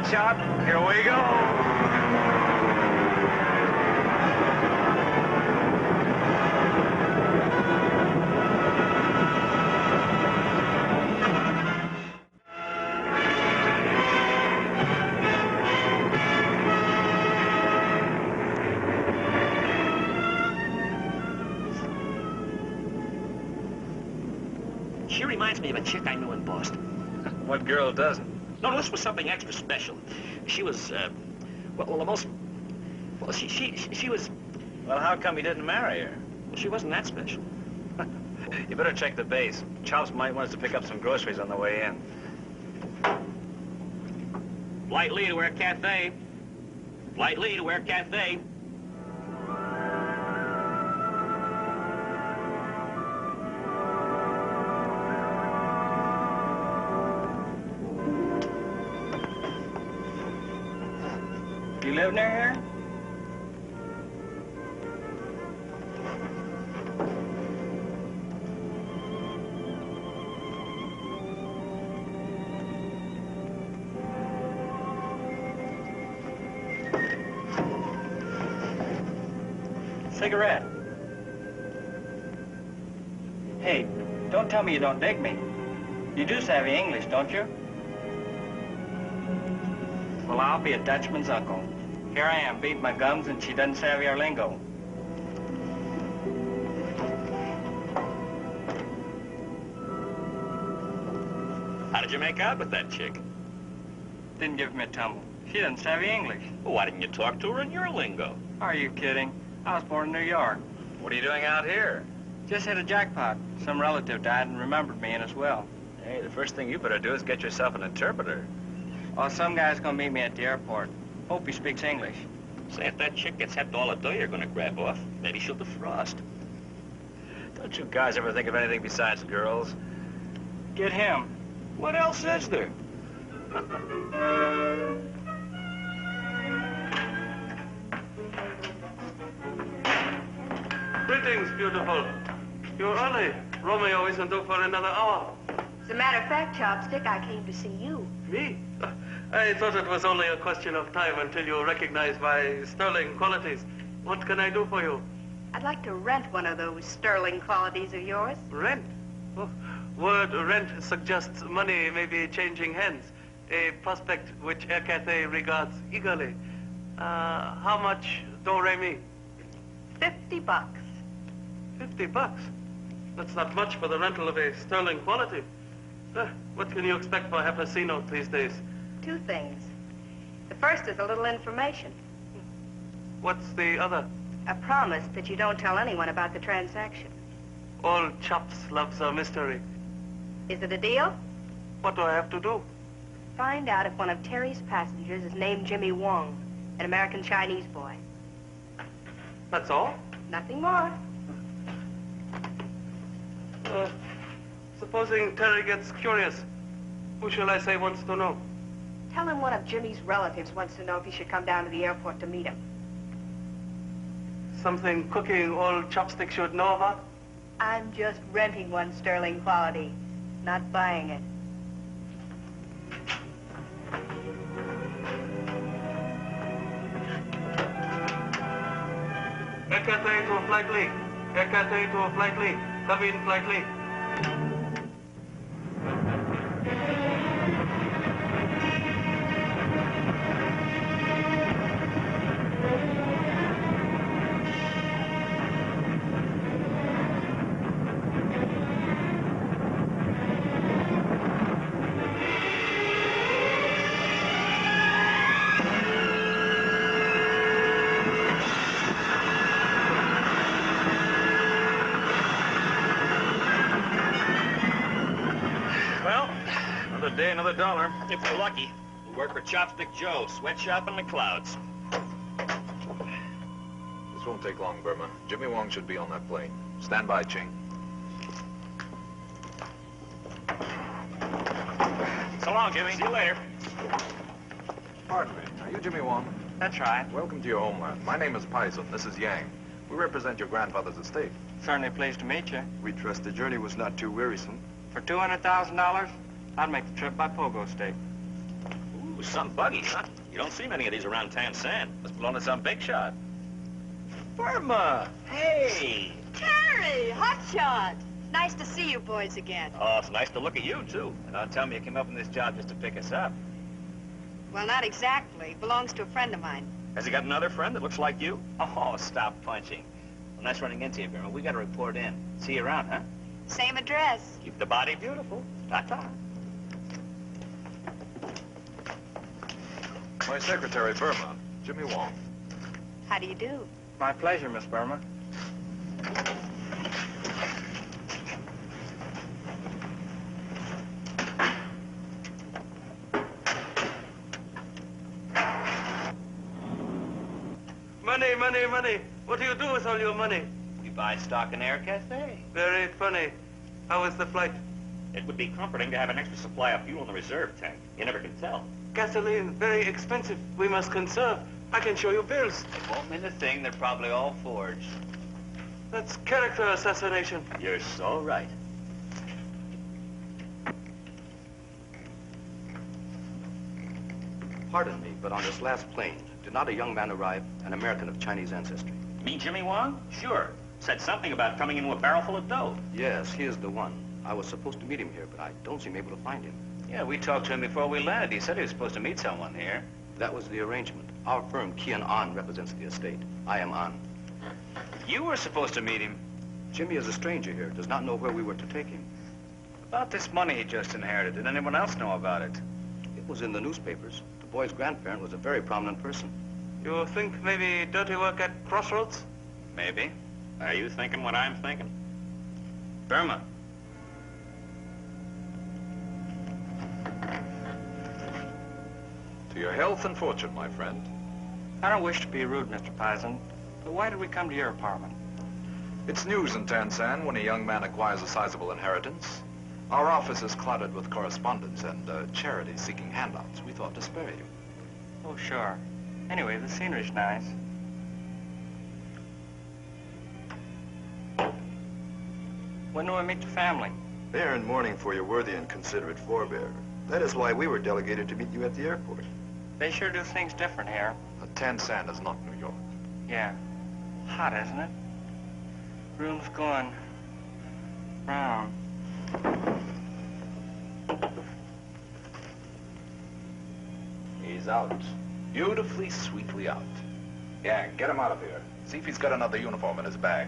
hotshot. Here we go. She reminds me of a chick I knew in Boston. What girl doesn't? No, this was something extra special. She was, she was... Well, how come you didn't marry her? Well, she wasn't that special. You better check the base. Chops might want us to pick up some groceries on the way in. Flight lead, we're Cathay. Flight lead, we're Cathay. You live near here? Cigarette. Hey, don't tell me you don't dig me. You do savvy English, don't you? Well, I'll be a Dutchman's uncle. Here I am, beating my gums, and she doesn't savvy our lingo. How did you make out with that chick? Didn't give me a tumble. She doesn't savvy English. Well, why didn't you talk to her in your lingo? Are you kidding? I was born in New York. What are you doing out here? Just hit a jackpot. Some relative died and remembered me in his will. Hey, the first thing you better do is get yourself an interpreter. Oh, some guy's gonna meet me at the airport. Hope he speaks English. Say, if that chick gets half all the dough you're gonna grab off, maybe she'll defrost. Don't you guys ever think of anything besides girls? Get him. What else is there? Greetings, beautiful. You're early. Romeo isn't due for another hour. As a matter of fact, Chopstick, I came to see you. Me? I thought it was only a question of time until you recognize my sterling qualities. What can I do for you? I'd like to rent one of those sterling qualities of yours. Rent? Oh, word rent suggests money may be changing hands, a prospect which Air Cathay regards eagerly. How much do-re-mi? $50. $50? That's not much for the rental of a sterling quality. What can you expect for half a C-note these days? Two things. The first is a little information. What's the other? A promise that you don't tell anyone about the transaction. All Chops loves a mystery. Is it a deal? What do I have to do? Find out if one of Terry's passengers is named Jimmy Wong, an American Chinese boy. That's all? Nothing more. Supposing Terry gets curious, who shall I say wants to know? Tell him one of Jimmy's relatives wants to know if he should come down to the airport to meet him. Something cooking old Chopstick should know about? I'm just renting one sterling quality, not buying it. Air Cathay to Flight Lee. Air Cathay to Flight Lee. Come in, Flight Lee. Another dollar. If we're lucky, we'll work for Chopstick Joe, sweatshop in the clouds. This won't take long, Burma. Jimmy Wong should be on that plane. Stand by, Ching. So long, Jimmy. See you later. Pardon me. Are you Jimmy Wong? That's right. Welcome to your homeland. My name is Pison. This is Yang. We represent your grandfather's estate. Certainly pleased to meet you. We trust the journey was not too wearisome. For $200,000, I'd make the trip by pogo stick. Ooh, Was some buggy, huh? You don't see many of these around Tan San. Must belong to some big shot. Burma! Hey! Terry, hotshot. Nice to see you boys again. Oh, it's nice to look at you, too. Tell me you came up on this job just to pick us up. Well, not exactly. Belongs to a friend of mine. Has he got another friend that looks like you? Oh, stop punching. Well, nice running into you, Burma. We got to report in. See you around, huh? Same address. Keep the body beautiful. Ta-ta. My secretary, Burma, Jimmy Wong. How do you do? My pleasure, Miss Burma. Money, money, money. What do you do with all your money? We buy stock in Air Cathay. Very funny. How was the flight? It would be comforting to have an extra supply of fuel in the reserve tank. You never can tell. Gasoline, very expensive. We must conserve. I can show you bills. It won't mean a thing. They're probably all forged. That's character assassination. You're so right. Pardon me, but on this last plane, did not a young man arrive, an American of Chinese ancestry? Me, Jimmy Wong? Sure. Said something about coming into a barrel full of dough. Yes, he is the one. I was supposed to meet him here, but I don't seem able to find him. Yeah, we talked to him before we landed. He said he was supposed to meet someone here. That was the arrangement. Our firm, Kian An, represents the estate. I am An. You were supposed to meet him. Jimmy is a stranger here, does not know where we were to take him. About this money he just inherited. Did anyone else know about it? It was in the newspapers. The boy's grandparent was a very prominent person. You think maybe dirty work at Crossroads? Maybe. Are you thinking what I'm thinking? Burma. To your health and fortune, my friend. I don't wish to be rude, Mr. Pison, but why did we come to your apartment? It's news in Tan San when a young man acquires a sizable inheritance. Our office is cluttered with correspondence and charities seeking handouts. We thought to spare you. Oh, sure. Anyway, the scenery's nice. When do we meet the family? They are in mourning for your worthy and considerate forebear. That is why we were delegated to meet you at the airport. They sure do things different here. Tan San is not New York. Yeah. Hot, isn't it? Room's going brown. He's out. Beautifully, sweetly out. Yeah, get him out of here. See if he's got another uniform in his bag.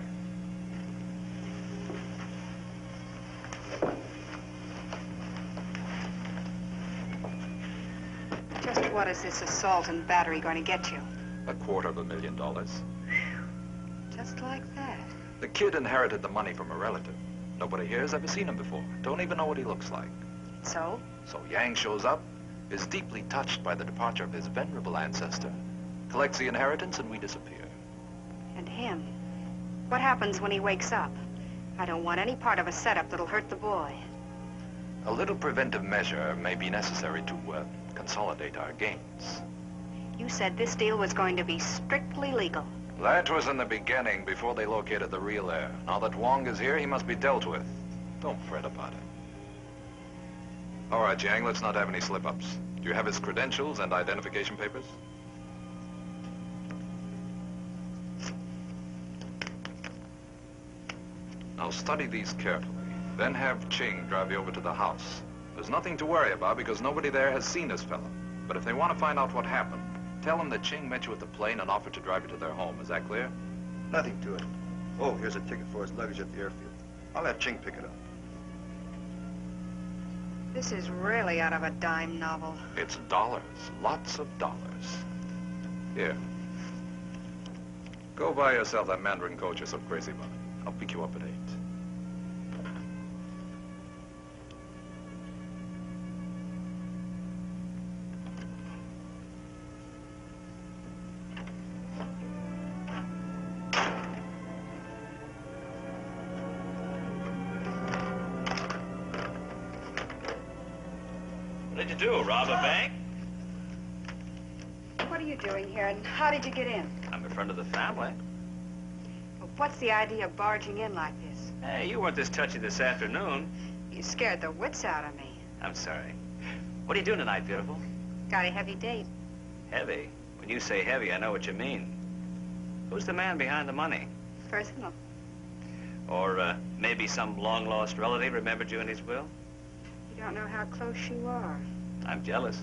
Just what is this assault and battery going to get you? $250,000. Just like that. The kid inherited the money from a relative. Nobody here has ever seen him before. Don't even know what he looks like. So? So Yang shows up, is deeply touched by the departure of his venerable ancestor, collects the inheritance, and we disappear. And him? What happens when he wakes up? I don't want any part of a setup that'll hurt the boy. A little preventive measure may be necessary to consolidate our gains. You said this deal was going to be strictly legal. That was in the beginning, before they located the real heir. Now that Wong is here, he must be dealt with. Don't fret about it. All right, Yang, let's not have any slip-ups. Do you have his credentials and identification papers? Now study these carefully. Then have Ching drive you over to the house. There's nothing to worry about because nobody there has seen this fellow. But if they want to find out what happened, tell them that Ching met you at the plane and offered to drive you to their home. Is that clear? Nothing to it. Oh, here's a ticket for his luggage at the airfield. I'll have Ching pick it up. This is really out of a dime novel. It's dollars. Lots of dollars. Here. Go buy yourself that Mandarin coach you're so crazy about. I'll pick you up at 8. What did you do, rob a bank? What are you doing here, and how did you get in? I'm a friend of the family. Well, what's the idea of barging in like this? Hey, you weren't this touchy this afternoon. You scared the wits out of me. I'm sorry. What are you doing tonight, beautiful? Got a heavy date. Heavy? When you say heavy, I know what you mean. Who's the man behind the money? Personal. Or maybe some long-lost relative remembered you in his will? You don't know how close you are. I'm jealous.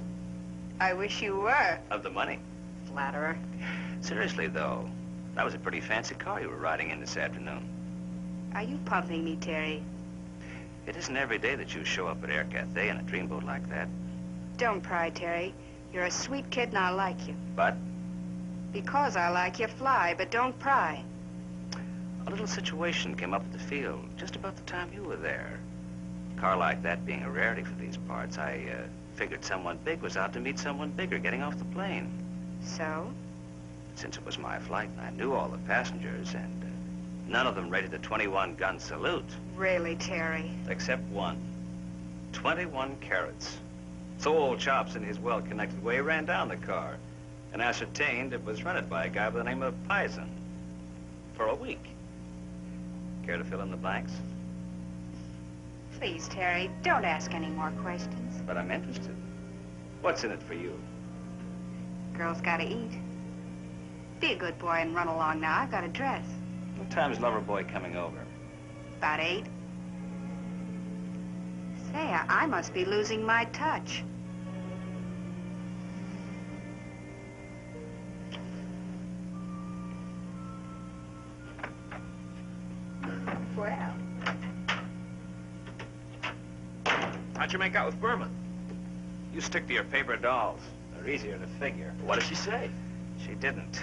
I wish you were. Of the money. Flatterer. Seriously, though, that was a pretty fancy car you were riding in this afternoon. Are you pumping me, Terry? It isn't every day that you show up at Air Cathay in a dreamboat like that. Don't pry, Terry. You're a sweet kid and I like you. But Because I like you, fly, but don't pry. a little situation came up at the field just about the time you were there. A car like that being a rarity for these parts, I figured someone big was out to meet someone bigger getting off the plane. So? Since it was my flight and I knew all the passengers and none of them rated the 21-gun salute. Really, Terry? Except one. 21 carats. So old Chops in his well-connected way ran down the car and ascertained it was rented by a guy by the name of Pison for a week. Care to fill in the blanks? Please, Terry, don't ask any more questions. But I'm interested. What's in it for you? Girls gotta eat. Be a good boy and run along now. I've got a dress. What time's Loverboy coming over? About 8. Say, I must be losing my touch. Well, How'd you make out with Burma? You stick to your paper dolls. They're easier to figure. What did she say? She didn't.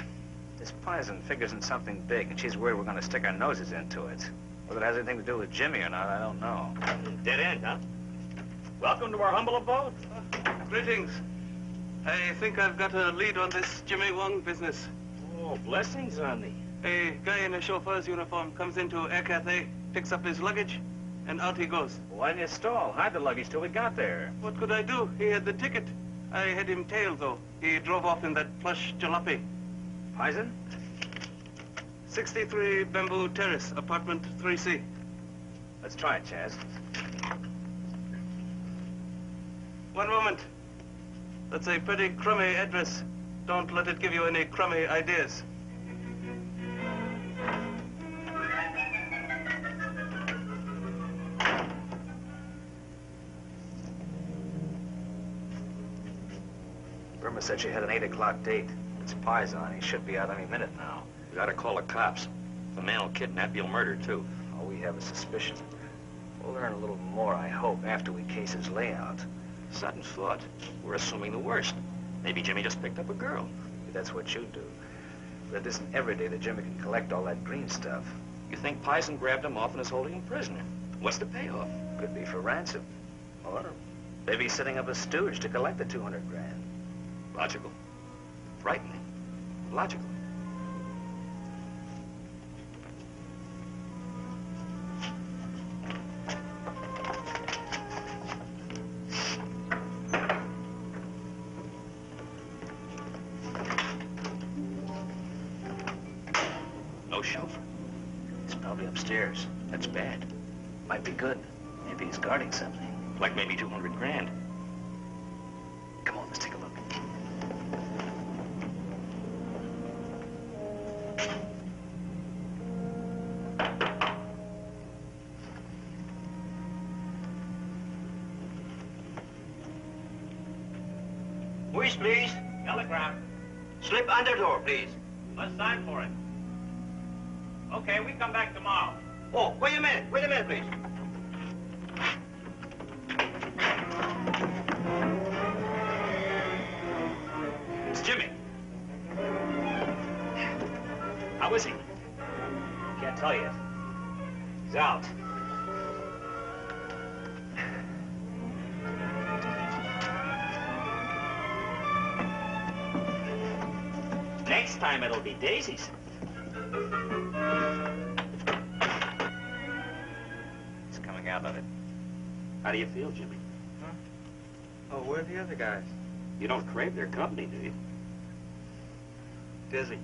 This Pison figures in something big, and she's worried we're going to stick our noses into it. Whether it has anything to do with Jimmy or not, I don't know. Dead end, huh? Welcome to our humble abode. Greetings. I think I've got a lead on this Jimmy Wong business. Oh, blessings on thee. A guy in a chauffeur's uniform comes into Air Cathay, picks up his luggage, and out he goes. Why didn't you stall? Hide the luggage till we got there. What could I do? He had the ticket. I had him tailed, though. He drove off in that plush jalopy. Pison? 63 Bamboo Terrace, apartment 3C. Let's try it, Chaz. One moment. That's a pretty crummy address. Don't let it give you any crummy ideas. Burma said she had an 8 o'clock date. It's Pison. He should be out any minute now. We gotta call the cops. If the man will kidnap, he'll murder, too. All we have is suspicion. We'll learn a little more, I hope, after we case his layout. Sudden thought. We're assuming the worst. Maybe Jimmy just picked up a girl. Maybe that's what you do. But it isn't every day that Jimmy can collect all that green stuff. You think Pison grabbed him off and is holding him prisoner? What's the payoff? Could be for ransom. Or maybe he's setting up a stooge to collect the 200 grand. Logical. Frightening. Logical. No chauffeur. He's probably upstairs. That's bad. Might be good. Maybe he's guarding something. Like maybe 200 grand. Come on, let's take a look. Whiz, please. Telegram. Slip under door, please. Let's sign for it. Okay, we come back tomorrow. Oh, wait a minute, please. It's Jimmy. How is he? Can't tell yet. He's out. Next time it'll be daisies. He's coming out of it. How do you feel, Jimmy? Oh, where are the other guys? You don't crave their company, do you? Dizzy.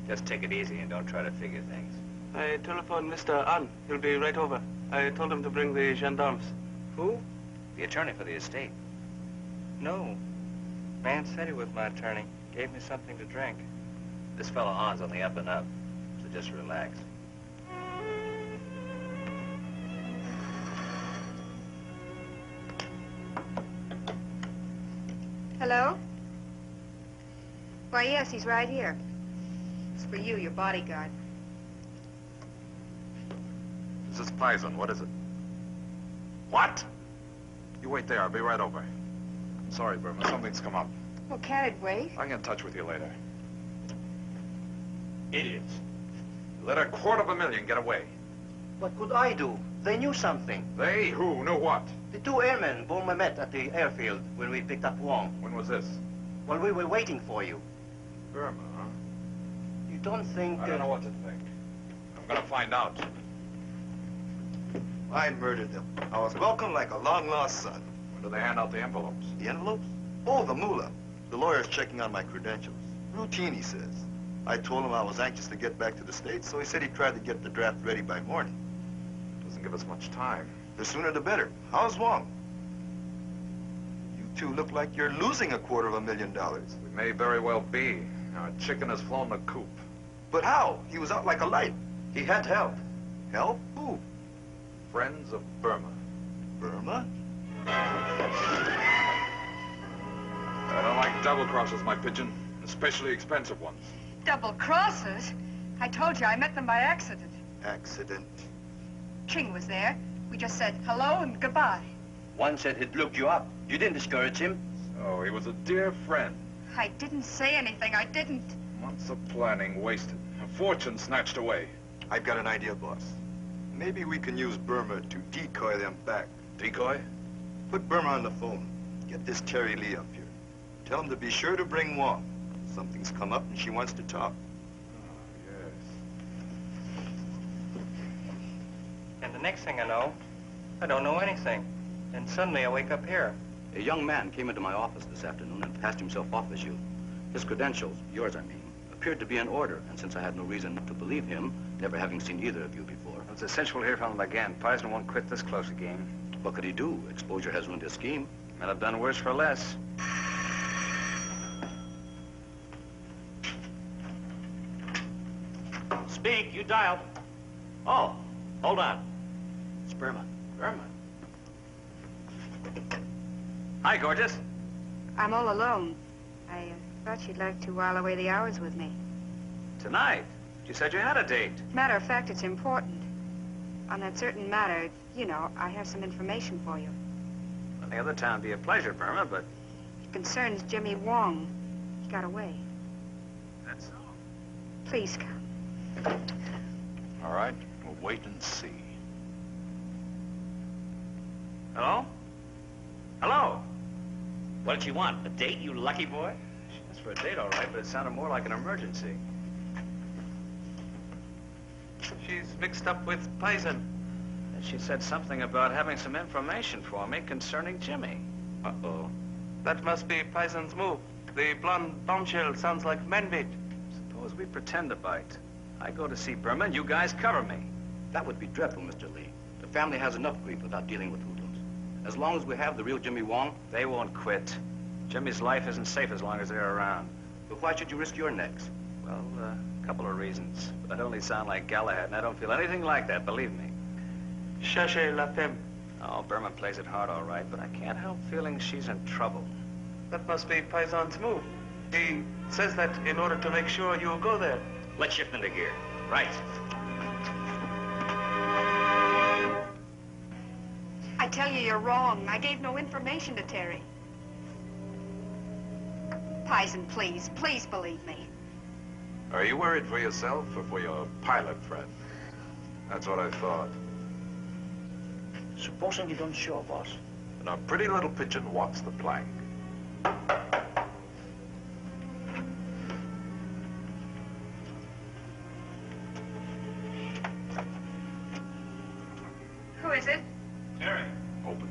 Just take it easy and don't try to figure things. I telephoned Mr. An. He'll be right over. I told him to bring the gendarmes. Who? The attorney for the estate. No. Man said he was my attorney. Gave me something to drink. This fellow Han's on the up and up, so just relax. Hello? Why, yes, he's right here. It's for you, your bodyguard. This is Pison. What is it? What? You wait there. I'll be right over. Sorry, Burma. Something's come up. Well, can't it wait? I'll get in touch with you later. Idiots. Let $250,000 get away. What could I do? They knew something. They? Who? Knew what? The two airmen Bulmer met at the airfield when we picked up Wong. When was this? While we were waiting for you. Burma, huh? You don't think... I don't know what to think. I'm gonna find out. I murdered them. I was welcomed like a long-lost son. When do they hand out the envelopes? The envelopes? Oh, the mullah. The lawyer's checking on my credentials. Routine, he says. I told him I was anxious to get back to the States, so he said he tried to get the draft ready by morning. Doesn't give us much time. The sooner the better. How's Wong? You two look like you're losing $250,000. We may very well be. Our chicken has flown the coop. But how? He was out like a light. He had help. Help? Who? Friends of Burma. Burma? I don't like double crosses, my pigeon. Especially expensive ones. Double crosses? I told you I met them by accident. Accident. Ching was there. We just said hello and goodbye. One said he'd looked you up. You didn't discourage him. Oh, he was a dear friend. I didn't say anything. I didn't. Months of planning wasted. A fortune snatched away. I've got an idea, boss. Maybe we can use Burma to decoy them back. Decoy? Put Burma on the phone. Get this Terry Lee up here. Tell him to be sure to bring Wong. Something's come up and she wants to talk. Oh, yes. And the next thing I know, I don't know anything. And suddenly I wake up here. A young man came into my office this afternoon and passed himself off as you. His credentials, yours I mean, appeared to be in order, and since I had no reason to believe him, never having seen either of you before. It's essential to hear from him again. Pison won't quit this close a game. What could he do? Exposure has ruined his scheme. Men have done worse for less. Speak, you dialed. Oh, hold on. It's Burma. Burma. Hi, gorgeous. I'm all alone. I thought you'd like to while away the hours with me. Tonight? You said you had a date. Matter of fact, it's important. On that certain matter, you know, I have some information for you. Any other time be a pleasure, Burma, but... It concerns Jimmy Wong. He got away. That's all. Please come. All right, we'll wait and see. Hello? Hello? What did you want? A date, you lucky boy? She asked for a date, all right, but it sounded more like an emergency. She's mixed up with Pison. And she said something about having some information for me concerning Jimmy. Uh-oh. That must be Pison's move. The blonde bombshell sounds like Manbit. Suppose we pretend to bite. I go to see Burma, and you guys cover me. That would be dreadful, Mr. Lee. The family has enough grief without dealing with hoodlums. As long as we have the real Jimmy Wong... They won't quit. Jimmy's life isn't safe as long as they're around. But why should you risk your necks? Well, a couple of reasons. But I only sound like Galahad, and I don't feel anything like that, believe me. Cherchez la femme. Oh, Burma plays it hard, all right, but I can't help feeling she's in trouble. That must be Pison's move. He says that in order to make sure you'll go there. Let's shift into gear. Right. I tell you, you're wrong. I gave no information to Terry. Pison, please. Please believe me. Are you worried for yourself or for your pilot friend? That's what I thought. Supposing you don't show, boss. And our pretty little pigeon wants the plank. Who is it? Terry. Open.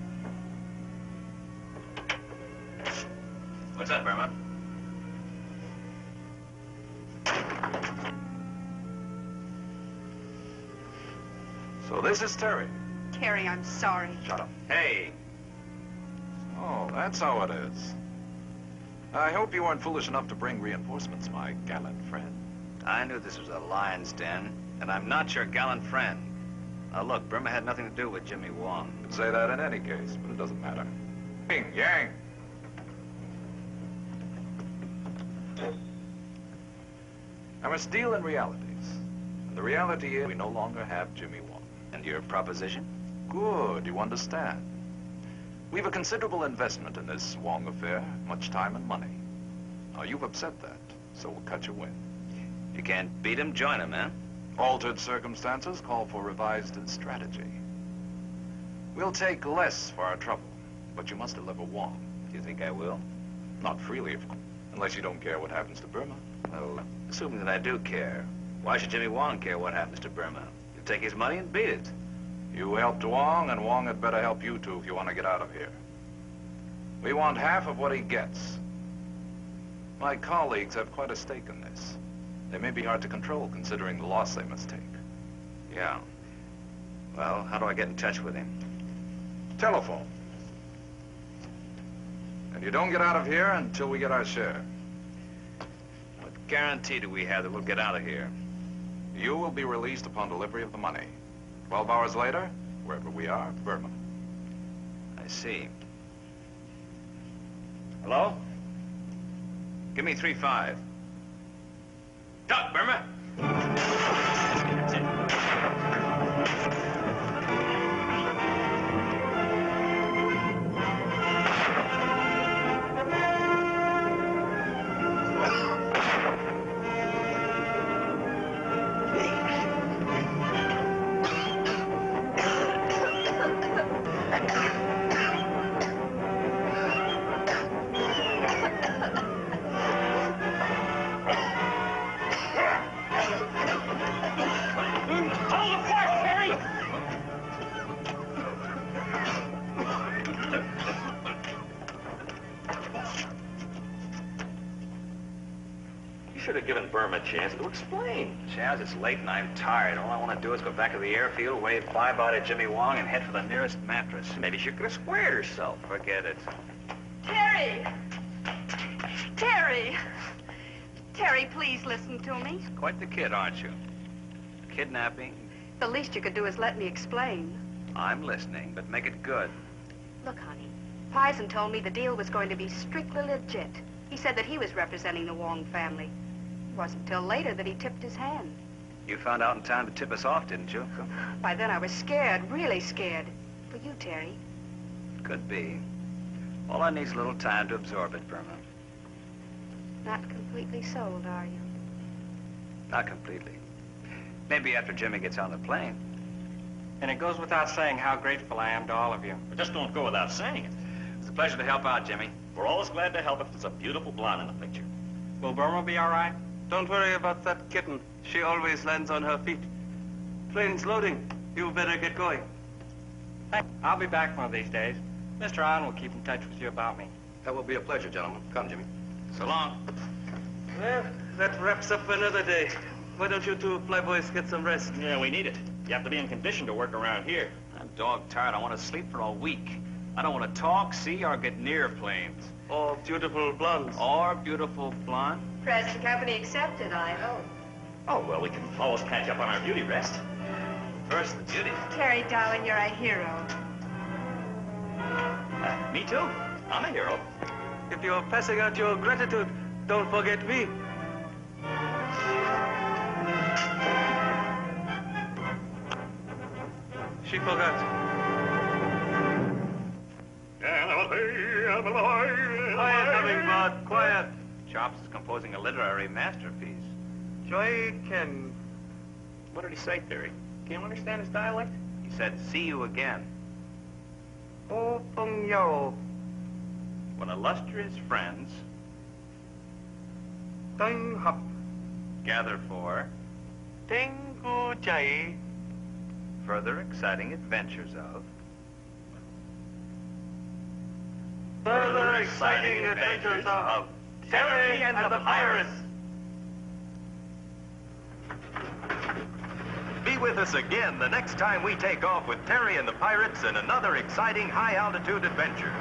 What's up, Burma? So this is Terry. Terry, I'm sorry. Shut up. Hey. Oh, that's how it is. I hope you weren't foolish enough to bring reinforcements, my gallant friend. I knew this was a lion's den, and I'm not your gallant friend. Now look, Burma had nothing to do with Jimmy Wong. You'd say that in any case, but it doesn't matter. Yang, Yang! I must deal in realities. And the reality is we no longer have Jimmy Wong. And your proposition? Good, you understand. We've a considerable investment in this Wong affair, much time and money. Now, you've upset that, so we'll cut you in. If you can't beat him, join him, eh? Altered circumstances call for revised strategy. We'll take less for our trouble, but you must deliver Wong. Do you think I will? Not freely, of course, unless you don't care what happens to Burma. Well, assuming that I do care, why should Jimmy Wong care what happens to Burma? You take his money and beat it. You helped Wong, and Wong had better help you too if you want to get out of here. We want half of what he gets. My colleagues have quite a stake in this. They may be hard to control, considering the loss they must take. Yeah. Well, how do I get in touch with him? Telephone. And you don't get out of here until we get our share. What guarantee do we have that we'll get out of here? You will be released upon delivery of the money. 12 hours later, wherever we are, Burma. I see. Hello? Give me 3-5. Talk, Burma! That's it. Should have given Burma a chance to explain. Chaz, it's late and I'm tired. All I want to do is go back to the airfield, wave bye-bye to Jimmy Wong, and head for the nearest mattress. Maybe she could have squared herself. Forget it. Terry! Terry! Terry, please listen to me. Quite the kid, aren't you? Kidnapping. The least you could do is let me explain. I'm listening, but make it good. Look, honey, Pison told me the deal was going to be strictly legit. He said that he was representing the Wong family. It wasn't till later that he tipped his hand. You found out in time to tip us off, didn't you? By then I was scared, really scared. For you, Terry. Could be. All I need is a little time to absorb it, Burma. Not completely sold, are you? Not completely. Maybe after Jimmy gets on the plane. And it goes without saying how grateful I am to all of you. But just don't go without saying it. It's a pleasure to help out, Jimmy. We're always glad to help if there's a beautiful blonde in the picture. Will Burma be all right? Don't worry about that kitten. She always lands on her feet. Plane's loading. You better get going. I'll be back one of these days. Mr. An will keep in touch with you about me. That will be a pleasure, gentlemen. Come, Jimmy. So long. Well, that wraps up another day. Why don't you two flyboys get some rest? Yeah, we need it. You have to be in condition to work around here. I'm dog-tired. I want to sleep for a week. I don't want to talk, see, or get near planes. Or beautiful blondes. Or beautiful blonde. Present company accepted, I hope. Oh, well, we can always catch up on our beauty rest. First, the beauty. Terry, darling, you're a hero. Me too. I'm a hero. If you're passing out your gratitude, don't forget me. She forgot. Quiet, Hummingbird, quiet. Chops is composing a literary masterpiece. Joy Ken. What did he say, Terry? Can you understand his dialect? He said, see you again. Oh, Pong Yao. When illustrious friends Tang Hap. gather for Tengu Chai. further exciting adventures of Further exciting adventures of Terry and the Pirates. Be with us again the next time we take off with Terry and the Pirates in another exciting high-altitude adventure.